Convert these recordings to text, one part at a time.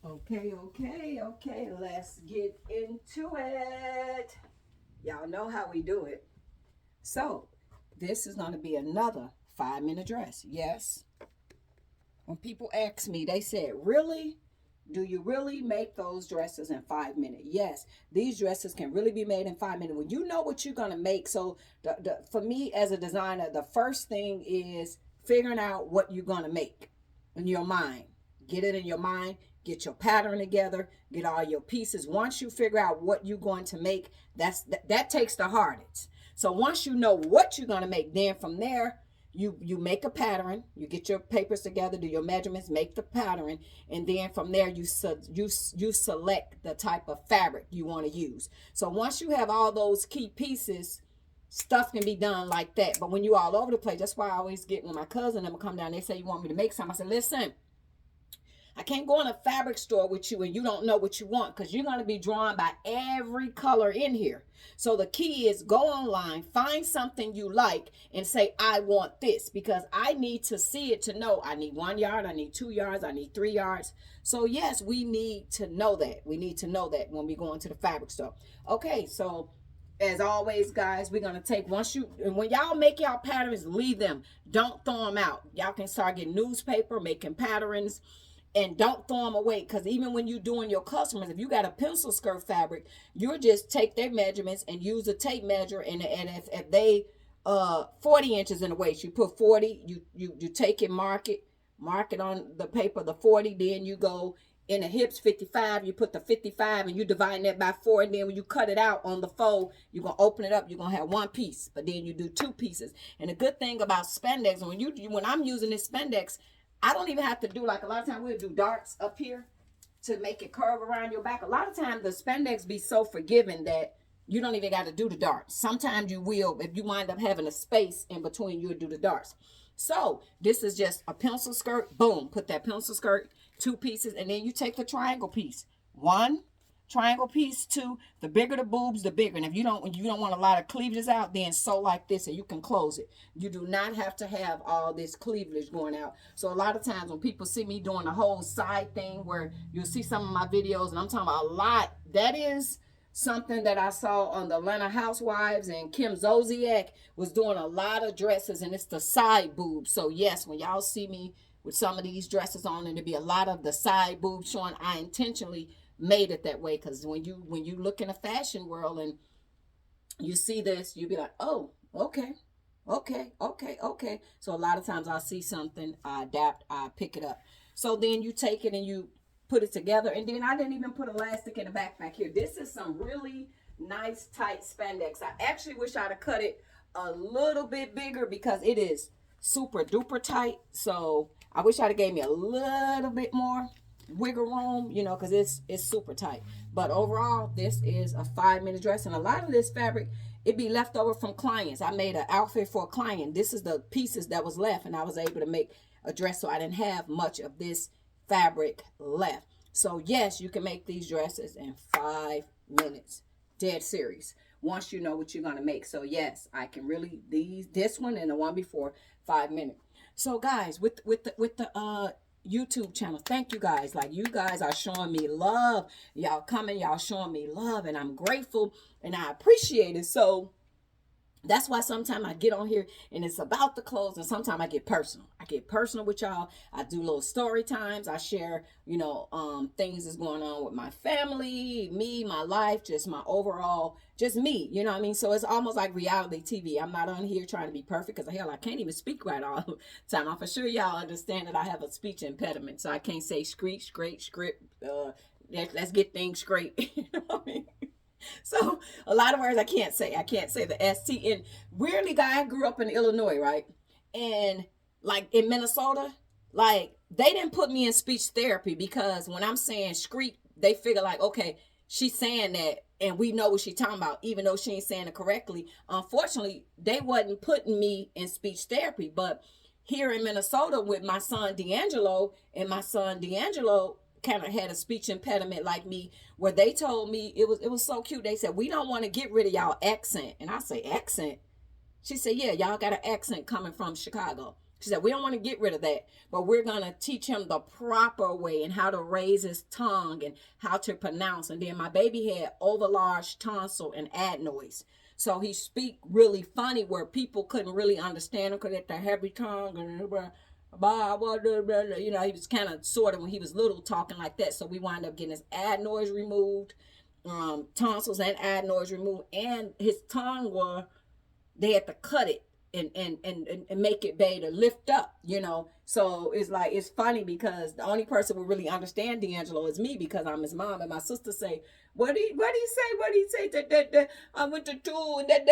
Okay. Let's get into it. Y'all know how we do it. So, this is going to be another 5 minute dress. Yes. When people ask me, they said, really? Do you really make those dresses in 5 minutes? Yes, these dresses can really be made in 5 minutes. When you know what you're going to make, so for me as a designer, the first thing is figuring out what you're going to make in your mind. Get it in your mind, get your pattern together, get all your pieces. Once you figure out what you're going to make, that takes the hardest. So once you know what you're going to make, then from there, you make a pattern, you get your papers together, do your measurements, make the pattern, and then from there you select the type of fabric you want to use. So once you have all those key pieces, stuff can be done like that. But when you all over the place, that's why I always get, when my cousin them come down, they say, you want me to make something? I said, listen, I can't go in a fabric store with you and you don't know what you want, because you're going to be drawn by every color in here. So the key is go online, find something you like, and say, I want this, because I need to see it to know I need 1 yard, I need 2 yards, I need 3 yards. So yes, we need to know that. We need to know that when we go into the fabric store. Okay, so as always, guys, we're going to take, when y'all make y'all patterns, leave them. Don't throw them out. Y'all can start getting newspaper, making patterns, and don't throw them away, because even when you're doing your customers, if you got a pencil skirt fabric, you'll just take their measurements and use a tape measure, and if they 40 inches in the waist, you put 40, you take it, mark it on the paper, the 40, then you go in the hips 55, you put the 55 and you divide that by 4, and then when you cut it out on the fold, you're going to open it up, you're going to have one piece, but then you do two pieces. And the good thing about spandex, when I'm using this spandex, I don't even have to do, like a lot of times we'll do darts up here to make it curve around your back. A lot of times the spandex be so forgiving that you don't even got to do the darts. Sometimes you will, if you wind up having a space in between, you'll do the darts. So this is just a pencil skirt. Boom, put that pencil skirt, two pieces, and then you take the triangle piece. One triangle piece, two. The bigger the boobs, the bigger. And if you don't want a lot of cleavages out, then sew like this and you can close it. You do not have to have all this cleavage going out. So a lot of times when people see me doing the whole side thing, where you'll see some of my videos and I'm talking about a lot, that is something that I saw on the Atlanta Housewives, and Kim Zolciak was doing a lot of dresses, and it's the side boobs. So yes, when y'all see me with some of these dresses on and there be a lot of the side boobs showing, I intentionally made it that way, because when you look in a fashion world and you see this, you be like, oh, okay. So a lot of times I'll see something, I adapt, I pick it up. So then you take it and you put it together, and then I didn't even put elastic in the back here. This is some really nice tight spandex. I actually wish I'd have cut it a little bit bigger, because it is super duper tight. So I wish I'd have gave me a little bit more wiggle room, because it's super tight. But overall, this is a 5 minute dress, and a lot of this fabric, it be left over from clients. I made an outfit for a client. This is the pieces that was left, and I was able to make a dress, so I didn't have much of this fabric left. So yes, you can make these dresses in 5 minutes. Dead serious. Once you know what you're gonna make. So yes, I can really, this one and the one before, 5 minutes. So guys, with the YouTube channel, thank you guys. Like, you guys are showing me love. Y'all coming, y'all showing me love, and I'm grateful and I appreciate it. So that's why sometimes I get on here and it's about the clothes, and sometimes I get personal. I get personal with y'all. I do little story times. I share, things that's going on with my family, me, my life, just my overall, just me, you know what I mean? So it's almost like reality TV. I'm not on here trying to be perfect, because hell, I can't even speak right all the time. I'm for sure y'all understand that I have a speech impediment, so I can't say screech, great, script, let's get things straight. You know what I mean? So a lot of words I can't say. I can't say the ST. And weirdly, guy, I grew up in Illinois, right? And like in Minnesota, like they didn't put me in speech therapy, because when I'm saying screech, they figure like, okay, she's saying that and we know what she's talking about, even though she ain't saying it correctly. Unfortunately, they wasn't putting me in speech therapy. But here in Minnesota with my son D'Angelo, and my son D'Angelo kind of had a speech impediment like me, where they told me, it was so cute. They said, we don't want to get rid of y'all accent. And I say, accent? She said, yeah, y'all got an accent coming from Chicago. She said, we don't want to get rid of that, but we're going to teach him the proper way and how to raise his tongue and how to pronounce. And then my baby had overlarge tonsil and adenoids. So he speak really funny where people couldn't really understand him because they had the heavy tongue and you know, he was kind of sort of when he was little talking like that. So we wound up getting his adenoids removed, tonsils and adenoids removed, and his tongue they had to cut it and make it better to lift up, you know. So it's like, it's funny because the only person who really understand D'Angelo is me because I'm his mom. And my sister say, what he say? That I went to school and that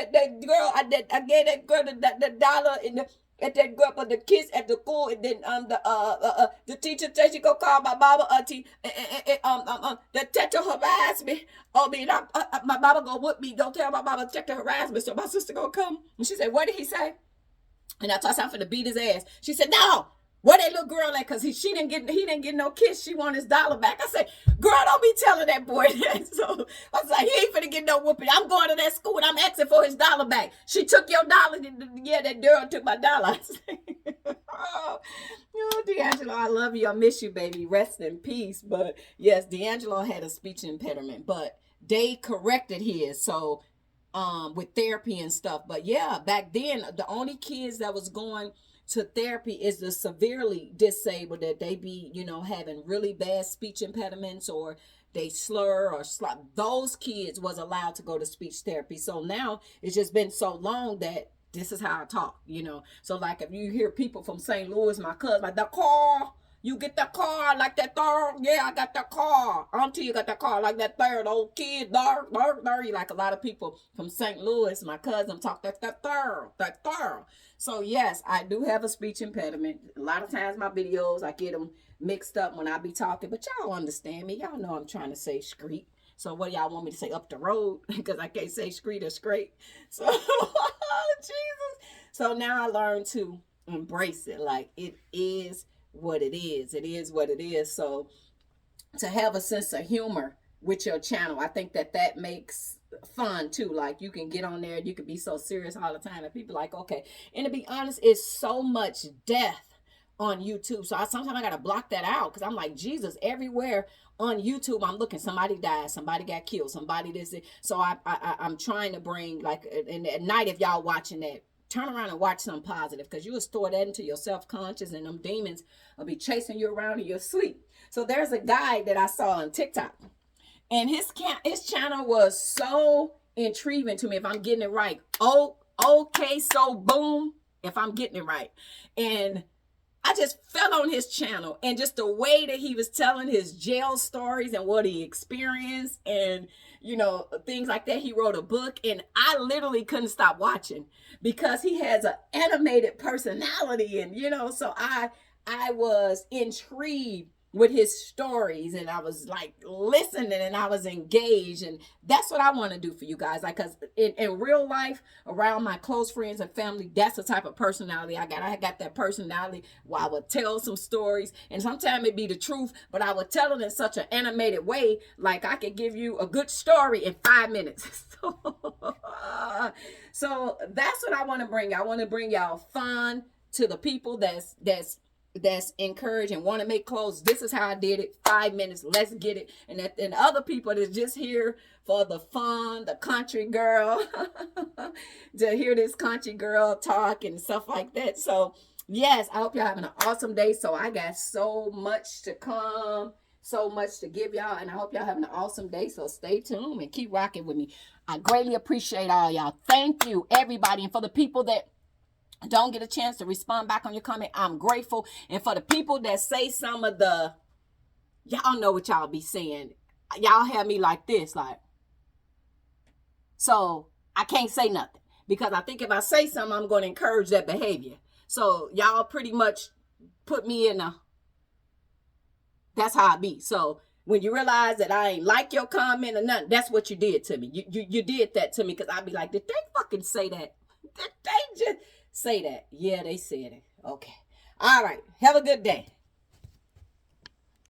girl, I gave that girl the dollar and at that girl for the kiss at the school, and then the teacher said she go call my mama auntie the teacher harassed me. Oh, me, my mama go with me. Don't tell my mama teacher harassed me. So my sister gonna come and she said, what did he say? And I told her I'm finna beat his ass. She said, no. Where that little girl at? Cause he didn't get no kiss. She want his dollar back. I said, girl, don't be telling that boy that. So I was like, he ain't finna get no whooping. I'm going to that school and I'm asking for his dollar back. She took your dollar. Yeah, that girl took my dollar. Oh, D'Angelo, I love you. I miss you, baby. Rest in peace. But yes, D'Angelo had a speech impediment, but they corrected his. So with therapy and stuff. But yeah, back then, the only kids that was going to therapy is the severely disabled, that they be, you know, having really bad speech impediments or they slur or slap. Those kids was allowed to go to speech therapy. So now it's just been so long that this is how I talk, you know. So like if you hear people from St. Louis, my cousin, like the car, you get the car like that third. Yeah, I got the car. Auntie, you got the car like that third. Old kid, third. Like a lot of people from St. Louis, my cousin talk that third. So yes, I do have a speech impediment. A lot of times my videos, I get them mixed up when I be talking, but y'all understand me. Y'all know I'm trying to say street. So what do y'all want me to say, up the road? Because I can't say street or straight. So, Jesus. So now I learned to embrace it. Like it is what it is. It is what it is. So to have a sense of humor with your channel, I think that makes fun too. Like you can get on there, you can be so serious all the time, and people like, okay. And to be honest, it's so much death on YouTube. So sometimes I gotta block that out because I'm like, Jesus, everywhere on YouTube I'm looking, somebody died, somebody got killed, somebody this. So I'm trying to bring, like, and at night if y'all watching that, turn around and watch something positive, because you will store that into your self-conscious and them demons will be chasing you around in your sleep. So there's a guy that I saw on TikTok, and his channel was so intriguing to me, if I'm getting it right. Okay, so boom, if I'm getting it right. And I just fell on his channel, and just the way that he was telling his jail stories and what he experienced and, you know, things like that. He wrote a book, and I literally couldn't stop watching because he has an animated personality. And, you know, so I was intrigued with his stories, and I was like listening, and I was engaged. And that's what I want to do for you guys. Like, cause in real life, around my close friends and family, that's the type of personality I got. I got that personality where I would tell some stories, and sometimes it be the truth, but I would tell it in such an animated way. Like I could give you a good story in 5 minutes. So that's what I want to bring. I want to bring y'all fun to the people that's encouraged and want to make clothes. This is how I did it. 5 minutes. Let's get it. And other people that's just here for the fun, the country girl, to hear this country girl talk and stuff like that. So yes, I hope y'all having an awesome day. So I got so much to come, so much to give y'all, and I hope y'all having an awesome day. So stay tuned and keep rocking with me. I greatly appreciate all y'all. Thank you, everybody. And for the people that don't get a chance to respond back on your comment, I'm grateful. And for the people that say some of the, y'all know what y'all be saying. Y'all have me like this, like, so I can't say nothing, because I think if I say something, I'm going to encourage that behavior. So y'all pretty much put me in that's how I be. So when you realize that I ain't like your comment or nothing, that's what you did to me. You did that to me, because I'd be like, did they fucking say that? Did they just say that? Yeah, they said it. Okay. All right. Have a good day.